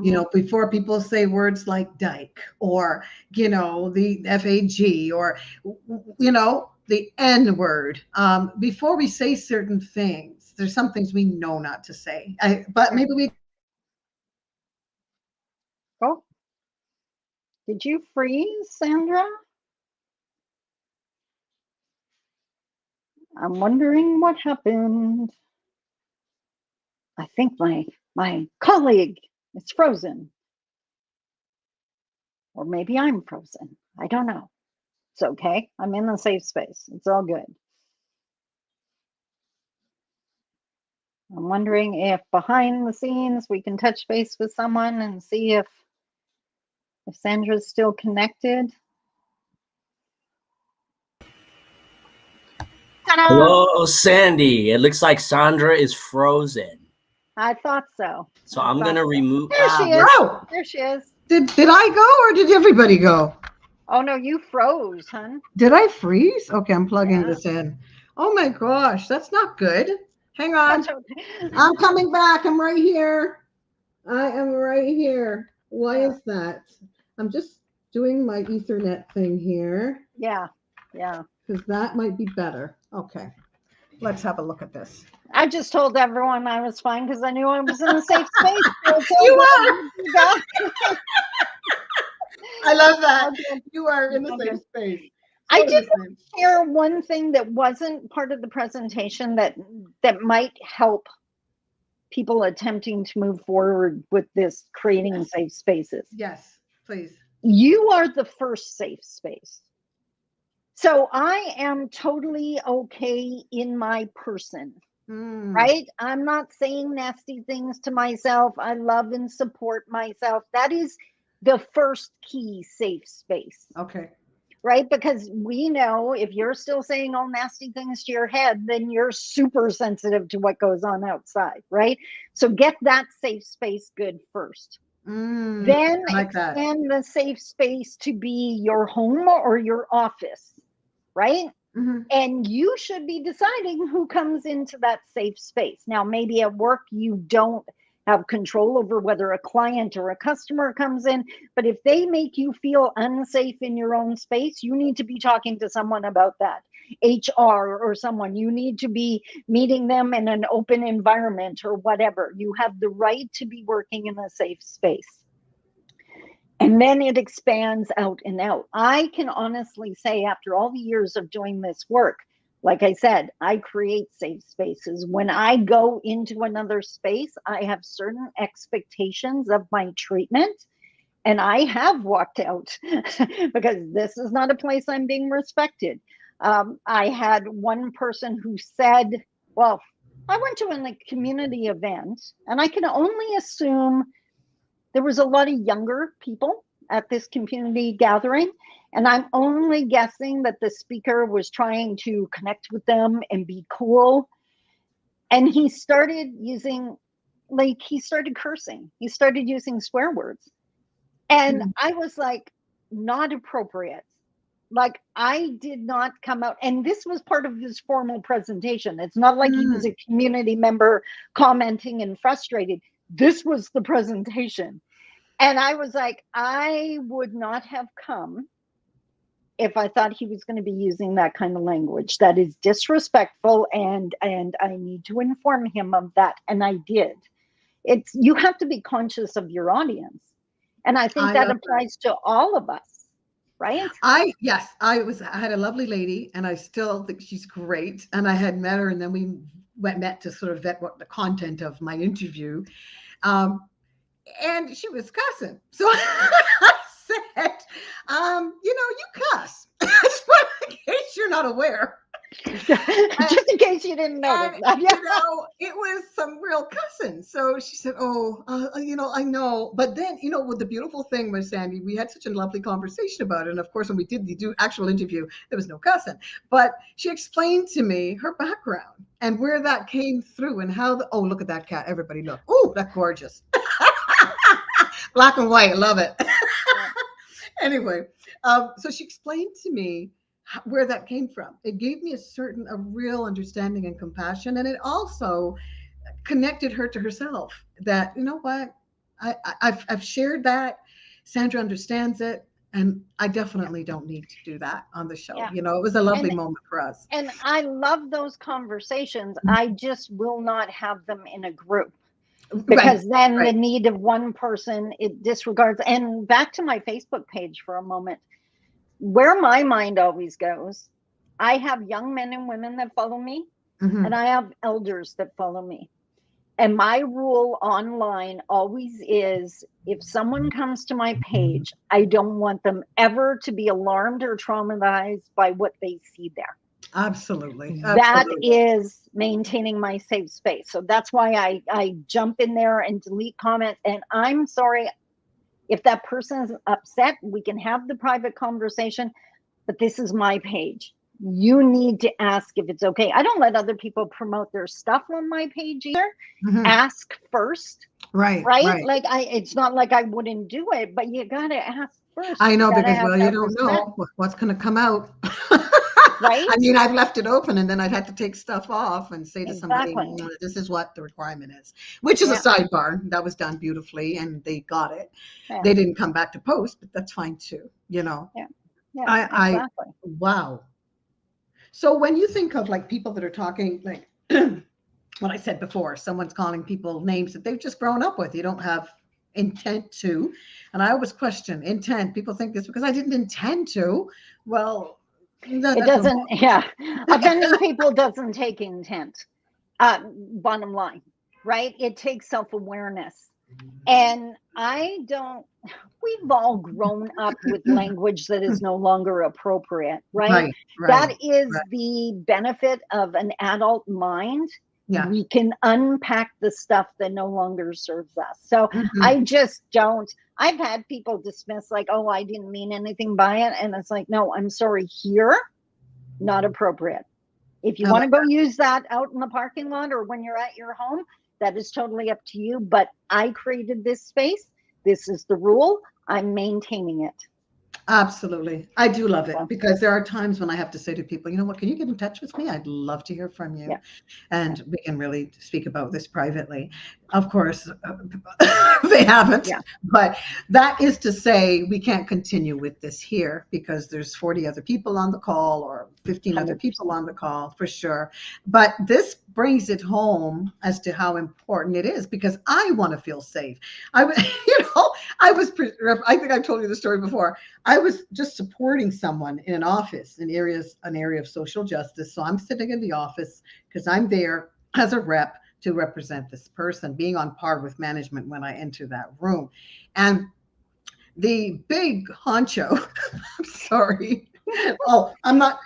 You know, before people say words like dyke or, you know, the FAG or, you know, the N word, before we say certain things, there's some things we know not to say. But maybe we. oh, did you freeze, Sandra? I'm wondering what happened. I think my colleague is frozen. Or maybe I'm frozen. I don't know. It's okay. I'm in a safe space. It's all good. I'm wondering if behind the scenes we can touch base with someone and see if Sandra's still connected. Ta-da! Hello, Sandy. It looks like Sandra is frozen. I thought so. So I'm going to remove. There she is. Oh, There she is. did I go or did everybody go? Oh no, you froze, hun. Did I freeze? Okay, I'm plugging Yeah. this in. Oh my gosh, that's not good. Hang on. That's okay. I'm coming back. I'm right here. I am right here. Why is that? I'm just doing my Ethernet thing here Yeah. Yeah. because that might be better. Okay, let's have a look at this. I just told everyone I was fine because I knew I was in a safe space. So You are. I love that. You are in the Okay. safe space. I did want to share one thing that wasn't part of the presentation that might help people attempting to move forward with this creating safe spaces. Yes, please. You are the first safe space. So I am totally okay in my person, right? I'm not saying nasty things to myself. I love and support myself. That is the first key safe space. Okay. Right? Because we know if you're still saying all nasty things to your head, then you're super sensitive to what goes on outside, right? So get that safe space good first. Then expand the safe space to be your home or your office, right? And you should be deciding who comes into that safe space. Now, maybe at work you don't have control over whether a client or a customer comes in, but if they make you feel unsafe in your own space, you need to be talking to someone about that. HR or someone. You need to be meeting them in an open environment or whatever. You have the right to be working in a safe space. And then it expands out and out. I can honestly say, after all the years of doing this work, like I said, I create safe spaces. When I go into another space, I have certain expectations of my treatment. And I have walked out because this is not a place I'm being respected. I had one person who said, well, I went to a community event, and I can only assume there was a lot of younger people at this community gathering. And I'm only guessing that the speaker was trying to connect with them and be cool. And he started using, he started cursing. He started using swear words. And I was like, not appropriate. Like, I did not come out. And this was part of his formal presentation. It's not like he was a community member commenting and frustrated. This was the presentation. And I was like, I would not have come if I thought he was going to be using that kind of language. That is disrespectful, and I need to inform him of that. And I did. You have to be conscious of your audience. And I think that applies to all of us, right? I had a lovely lady, and I still think she's great. And I had met her, and then we met to sort of vet what the content of my interview. And she was cussing. So I said, you cuss. Just in case you're not aware. Just in case you didn't notice. It was some real cussing. So she said, I know. But then, what the beautiful thing was, Sandy, we had such a lovely conversation about it. And of course, when we did the actual interview, there was no cussing. But she explained to me her background and where that came through and how look at that cat. Everybody look. Oh, that's gorgeous. Black and white. I love it. Anyway, so she explained to me where that came from. It gave me a real understanding and compassion. And it also connected her to herself that, you know what, I've shared that. Sandra understands it. And I definitely don't need to do that on the show. Yeah. It was a lovely moment for us. And I love those conversations. I just will not have them in a group. Because then the need of one person, it disregards. And back to my Facebook page for a moment, where my mind always goes, I have young men and women that follow me, and I have elders that follow me. And my rule online always is, if someone comes to my page, I don't want them ever to be alarmed or traumatized by what they see there. Absolutely. That is maintaining my safe space. So that's why I jump in there and delete comments. And I'm sorry if that person is upset. We can have the private conversation, but this is my page. You need to ask if it's okay. I don't let other people promote their stuff on my page either. Ask first. Right. Like it's not like I wouldn't do it, but you got to ask first. I know, because you don't know what's going to come out. Right. I mean, I've left it open, and then I've had to take stuff off and say to somebody, this is what the requirement is, which is a sidebar. That was done beautifully, and they got it. Yeah. They didn't come back to post, but that's fine too. Yeah. Exactly. Wow. So when you think of like people that are talking, like what I said before, someone's calling people names that they've just grown up with, you don't have intent to. And I always question intent. People think this because I didn't intend to. Well, it doesn't. Offending people doesn't take intent. Bottom line, right? It takes self-awareness. And we've all grown up with language that is no longer appropriate, right? That is the benefit of an adult mind. Yeah. We can unpack the stuff that no longer serves us. So I just don't. I've had people dismiss like, oh, I didn't mean anything by it. And it's like, no, I'm sorry, here, not appropriate. If you want to go use that out in the parking lot or when you're at your home, that is totally up to you. But I created this space. This is the rule. I'm maintaining it. Absolutely. I do love it, because there are times when I have to say to people, you know what, can you get in touch with me? I'd love to hear from you. Yeah. And we can really speak about this privately. Of course, they haven't, but that is to say we can't continue with this here because there's 40 other people on the call or 15 other people on the call for sure. But this brings it home as to how important it is because I want to feel safe. I was, I think I've told you the story before. I was just supporting someone in an office in an area of social justice. So I'm sitting in the office because I'm there as a rep to represent this person, being on par with management when I enter that room. And the big honcho, I'm sorry. Oh, I'm not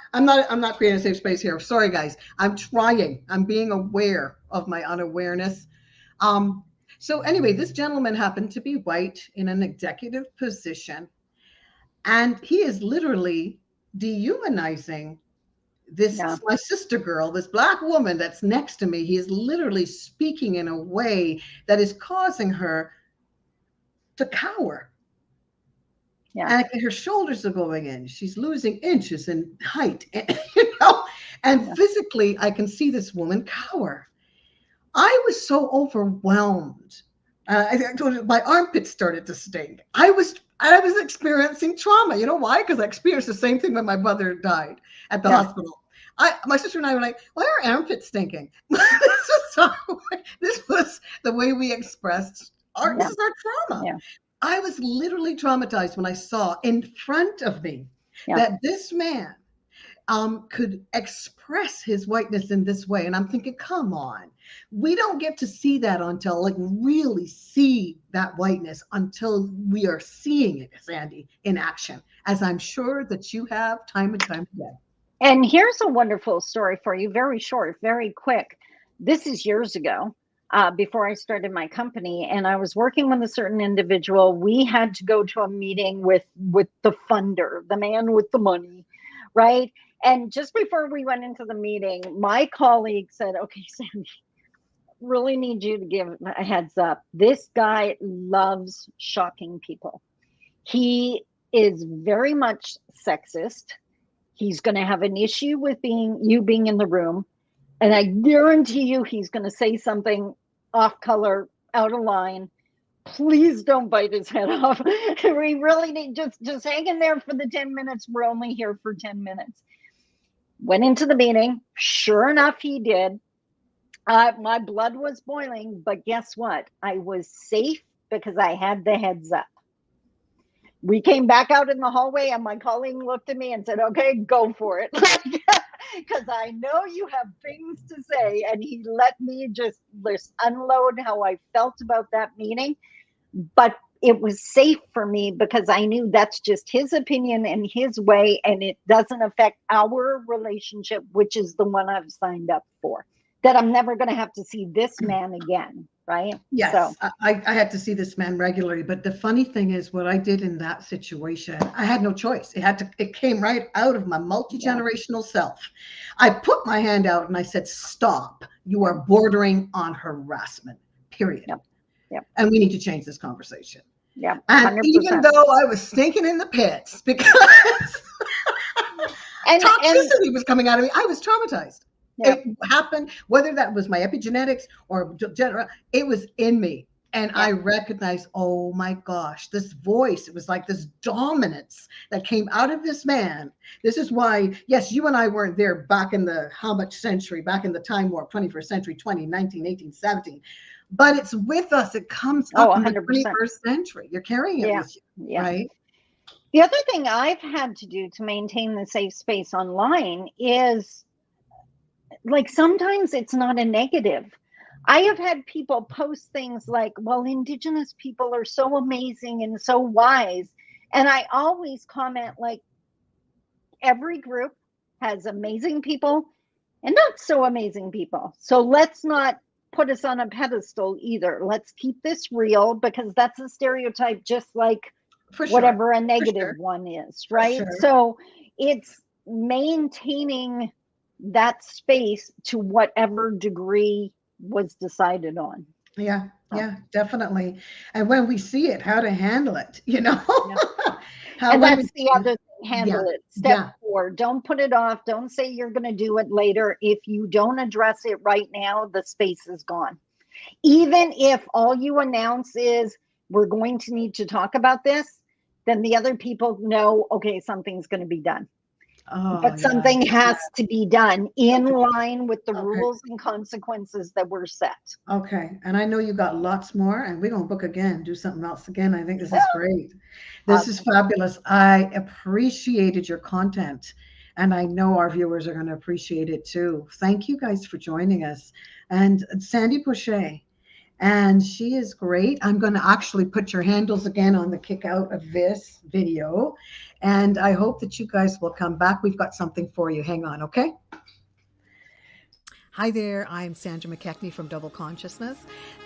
creating a safe space here. Sorry, guys. I'm trying. I'm being aware of my unawareness. So anyway, this gentleman happened to be white in an executive position, and he is literally dehumanizing this my sister girl, this black woman that's next to me. He is literally speaking in a way that is causing her to cower. And her shoulders are going in. She's losing inches in height, and physically, I can see this woman cower. I was so overwhelmed. I told you my armpits started to sting. I was experiencing trauma. You know why? Because I experienced the same thing when my mother died at the hospital. My sister and I were like, why are armpits stinking? This was the way we expressed this is our trauma. I was literally traumatized when I saw in front of me that this man could express his whiteness in this way. And I'm thinking, come on, we don't get to see that until really see that whiteness until we are seeing it, Sandi, in action, as I'm sure that you have time and time again. And here's a wonderful story for you, very short, very quick. This is years ago. Before I started my company, and I was working with a certain individual. We had to go to a meeting with the funder, the man with the money, right? And just before we went into the meeting, my colleague said, okay, Sandi, really need you to give a heads up. This guy loves shocking people. He is very much sexist. He's going to have an issue with you being in the room. And I guarantee you he's going to say something off color, out of line. Please don't bite his head off. We really need just hang in there for the 10 minutes. We're only here for 10 minutes. Went into the meeting. Sure enough, he did. My blood was boiling, but guess what? I was safe because I had the heads up. We came back out in the hallway and my colleague looked at me and said, okay, go for it. Because I know you have things to say. And he let me just unload how I felt about that meeting. But it was safe for me because I knew that's just his opinion and his way. And it doesn't affect our relationship, which is the one I've signed up for. That I'm never going to have to see this man again. Right? Yes, so. I had to see this man regularly. But the funny thing is what I did in that situation, I had no choice. It came right out of my multi-generational self. I put my hand out and I said, stop. You are bordering on harassment, period. And we need to change this conversation. And 100%. Even though I was stinking in the pits because toxicity was coming out of me, I was traumatized. It happened, whether that was my epigenetics or it was in me. And I recognized, oh my gosh, this voice, it was like this dominance that came out of this man. This is why, yes, you and I weren't there back in the back in the time warp, 21st century, 20, 19, 18, 17. But it's with us. It comes up in the 21st century. You're carrying it with you, right? The other thing I've had to do to maintain the safe space online is sometimes it's not a negative. I have had people post things like, well, Indigenous people are so amazing and so wise. And I always comment every group has amazing people and not so amazing people. So let's not put us on a pedestal either. Let's keep this real because that's a stereotype, just like whatever a negative one is, right? So it's maintaining that space to whatever degree was decided on. Yeah, definitely. And when we see it, how to handle it, and that's the other thing, handle it. Step 4, don't put it off. Don't say you're going to do it later. If you don't address it right now, the space is gone. Even if all you announce is we're going to need to talk about this, then the other people know, okay, something's going to be done. Oh, But yeah. something has to be done in line with the Okay. rules and consequences that were set. Okay. And I know you got lots more, and we're going to book again, do something else again. I think this is great. This is Awesome. fabulous. I appreciated your content, and I know our viewers are going to appreciate it too. Thank you guys for joining us. And Sandy Boucher, and she is great. I'm going to actually put your handles again on the kick out of this video, and I hope that you guys will come back. We've got something for you. Hang on, okay? Hi there, I'm Sandra McKechnie from Double Consciousness.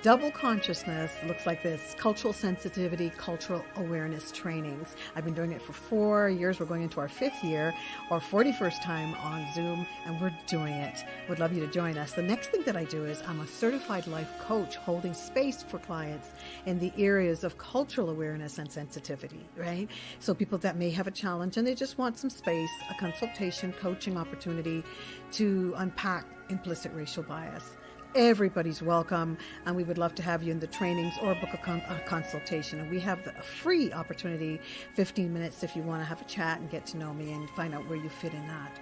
Double Consciousness looks like this: cultural sensitivity, cultural awareness trainings. I've been doing it for 4 years. We're going into our 5th year, our 41st time on Zoom, and we're doing it. Would love you to join us. The next thing that I do is I'm a certified life coach holding space for clients in the areas of cultural awareness and sensitivity, right? So people that may have a challenge and they just want some space, a consultation, coaching opportunity to unpack implicit racial bias. Everybody's welcome, and we would love to have you in the trainings or book a consultation. And we have a free opportunity, 15 minutes, if you want to have a chat and get to know me and find out where you fit in that.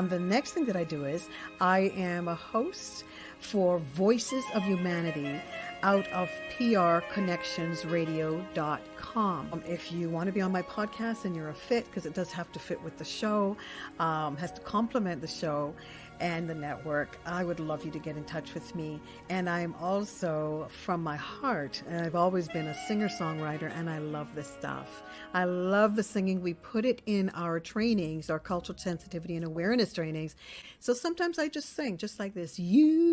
The next thing that I do is I am a host for Voices of Humanity out of prconnectionsradio.com. If you want to be on my podcast and you're a fit, because it does have to fit with the show, has to complement the show and the network, I would love you to get in touch with me. And I'm also, from my heart, and I've always been a singer-songwriter, and I love this stuff. I love the singing. We put it in our trainings, our cultural sensitivity and awareness trainings. So sometimes I just sing just like this. You're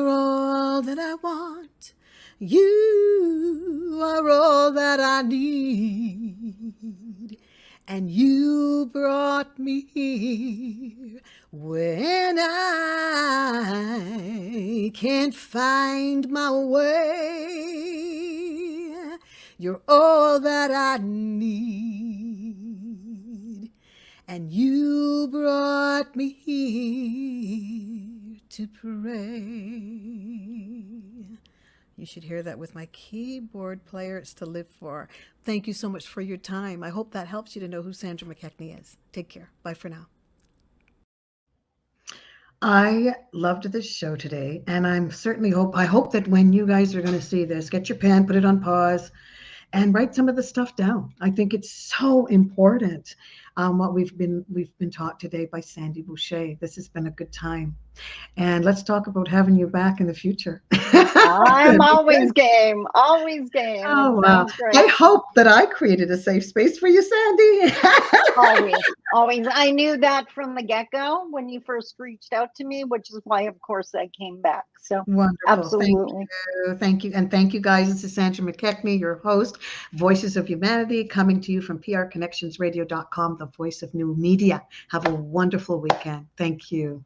all that I want. You are all that I need. And you brought me here when I can't find my way. You're all that I need. And you brought me here to pray. You should hear that with my keyboard player. It's to live for. Thank you so much for your time. I hope that helps you to know who Sandra McKechnie is. Take care. Bye for now. I loved this show today, and I hope that when you guys are going to see this, get your pen, put it on pause, and write some of the stuff down. I think it's so important. What we've been taught today by Sandy Boucher. This has been a good time, and let's talk about having you back in the future. I'm always game. Always game. Oh, It wow. sounds great. I hope that I created a safe space for you, Sandy. Always, always. I knew that from the get-go when you first reached out to me, which is why, of course, I came back. So Wonderful. absolutely. Thank you. And thank you, guys. This is Sandra McKechnie, your host, Voices of Humanity, coming to you from prconnectionsradio.com, the voice of new media. Have a wonderful weekend. Thank you.